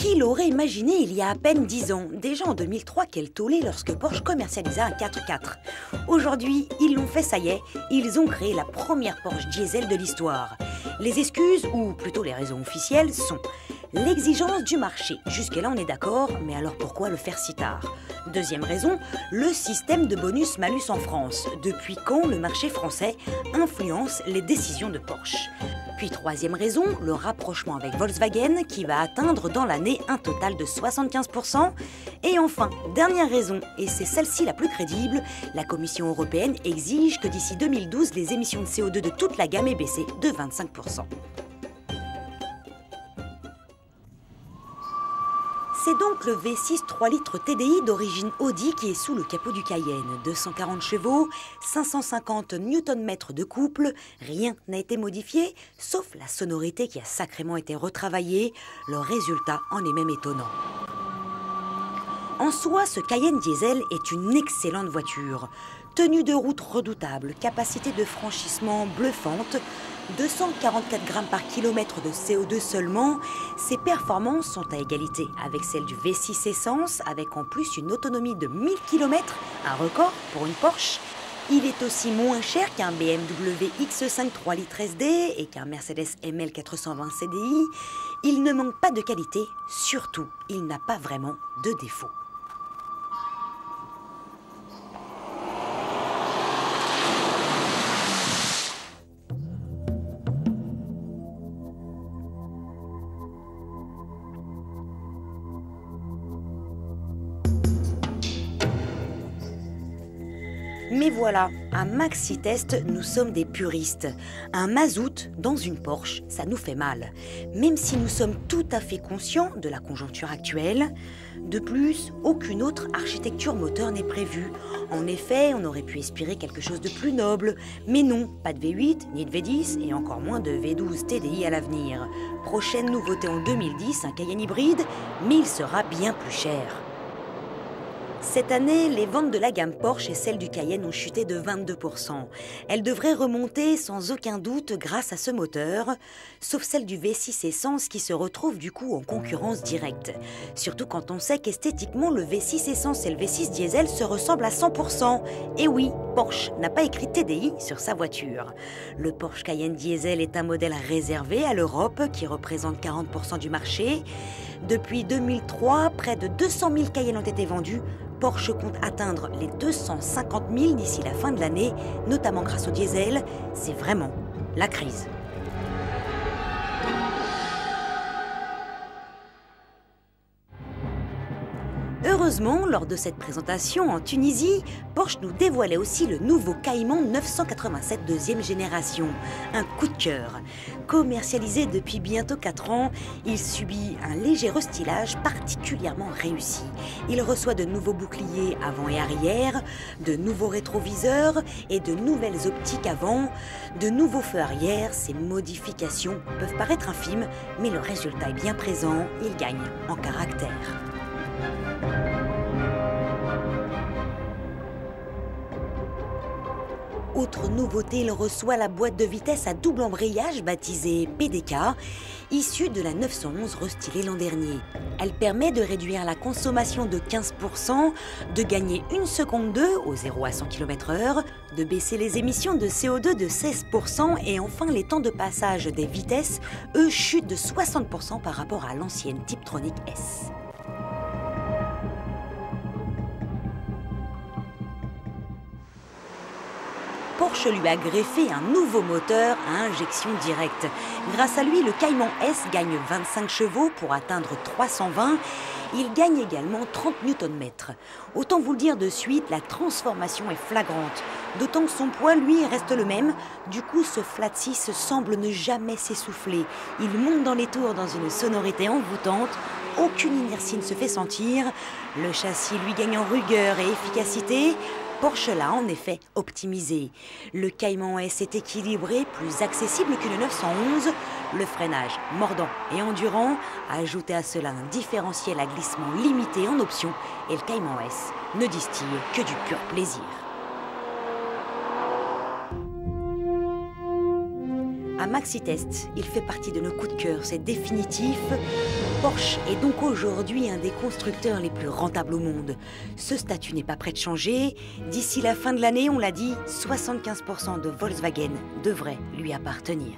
Qui l'aurait imaginé il y a à peine 10 ans, déjà en 2003, quel tollé lorsque Porsche commercialisa un 4x4. Aujourd'hui, ils l'ont fait, ça y est, ils ont créé la première Porsche diesel de l'histoire. Les excuses, ou plutôt les raisons officielles, sont l'exigence du marché. Jusque-là, on est d'accord, mais alors pourquoi le faire si tard? Deuxième raison, le système de bonus-malus en France. Depuis quand le marché français influence les décisions de Porsche? Puis troisième raison, le rapprochement avec Volkswagen qui va atteindre dans l'année un total de 75%. Et enfin, dernière raison, et c'est celle-ci la plus crédible, la Commission européenne exige que d'ici 2012, les émissions de CO2 de toute la gamme aient baissé de 25%. C'est donc le V6 3 litres TDI d'origine Audi qui est sous le capot du Cayenne. 240 chevaux, 550 Nm de couple, rien n'a été modifié, sauf la sonorité qui a sacrément été retravaillée. Le résultat en est même étonnant. En soi, ce Cayenne diesel est une excellente voiture. Tenue de route redoutable, capacité de franchissement bluffante, 244 grammes par kilomètre de CO2 seulement, ses performances sont à égalité avec celles du V6 essence, avec en plus une autonomie de 1000 km, un record pour une Porsche. Il est aussi moins cher qu'un BMW X5 3 litres SD et qu'un Mercedes ML 420 CDI. Il ne manque pas de qualité, surtout, il n'a pas vraiment de défaut. Mais voilà, à Maxi Test, nous sommes des puristes. Un mazout dans une Porsche, ça nous fait mal. Même si nous sommes tout à fait conscients de la conjoncture actuelle. De plus, aucune autre architecture moteur n'est prévue. En effet, on aurait pu espérer quelque chose de plus noble. Mais non, pas de V8, ni de V10 et encore moins de V12 TDI à l'avenir. Prochaine nouveauté en 2010, un Cayenne hybride, mais il sera bien plus cher. Cette année, les ventes de la gamme Porsche et celles du Cayenne ont chuté de 22%. Elles devraient remonter sans aucun doute grâce à ce moteur, sauf celle du V6 essence qui se retrouve du coup en concurrence directe. Surtout quand on sait qu'esthétiquement, le V6 essence et le V6 diesel se ressemblent à 100%. Et oui, Porsche n'a pas écrit TDI sur sa voiture. Le Porsche Cayenne diesel est un modèle réservé à l'Europe qui représente 40% du marché. Depuis 2003, près de 200 000 Cayennes ont été vendus. Porsche compte atteindre les 250 000 d'ici la fin de l'année, notamment grâce au diesel. C'est vraiment la crise. Heureusement, lors de cette présentation en Tunisie, Porsche nous dévoilait aussi le nouveau Cayman 987 deuxième génération. Un coup de cœur. Commercialisé depuis bientôt 4 ans, il subit un léger restylage particulièrement réussi. Il reçoit de nouveaux boucliers avant et arrière, de nouveaux rétroviseurs et de nouvelles optiques avant, de nouveaux feux arrière. Ces modifications peuvent paraître infimes, mais le résultat est bien présent, il gagne en caractère. Autre nouveauté, il reçoit la boîte de vitesse à double embrayage baptisée PDK, issue de la 911 restylée l'an dernier. Elle permet de réduire la consommation de 15%, de gagner 1 seconde 2 au 0 à 100 km/h, de baisser les émissions de CO2 de 16% et enfin les temps de passage des vitesses, eux, chutent de 60% par rapport à l'ancienne Tiptronic S. Porsche lui a greffé un nouveau moteur à injection directe. Grâce à lui, le Cayman S gagne 25 chevaux pour atteindre 320. Il gagne également 30 Nm. Autant vous le dire de suite, la transformation est flagrante. D'autant que son poids, lui, reste le même. Du coup, ce Flat 6 semble ne jamais s'essouffler. Il monte dans les tours dans une sonorité envoûtante. Aucune inertie ne se fait sentir. Le châssis lui gagne en rigueur et efficacité. Porsche l'a en effet optimisé. Le Cayman S est équilibré, plus accessible qu'une 911. Le freinage mordant et endurant. Ajouté à cela un différentiel à glissement limité en option. Et le Cayman S ne distille que du pur plaisir. à Maxi-Test. Il fait partie de nos coups de cœur, c'est définitif. Porsche est donc aujourd'hui un des constructeurs les plus rentables au monde. Ce statut n'est pas prêt de changer. D'ici la fin de l'année, on l'a dit, 75% de Volkswagen devrait lui appartenir.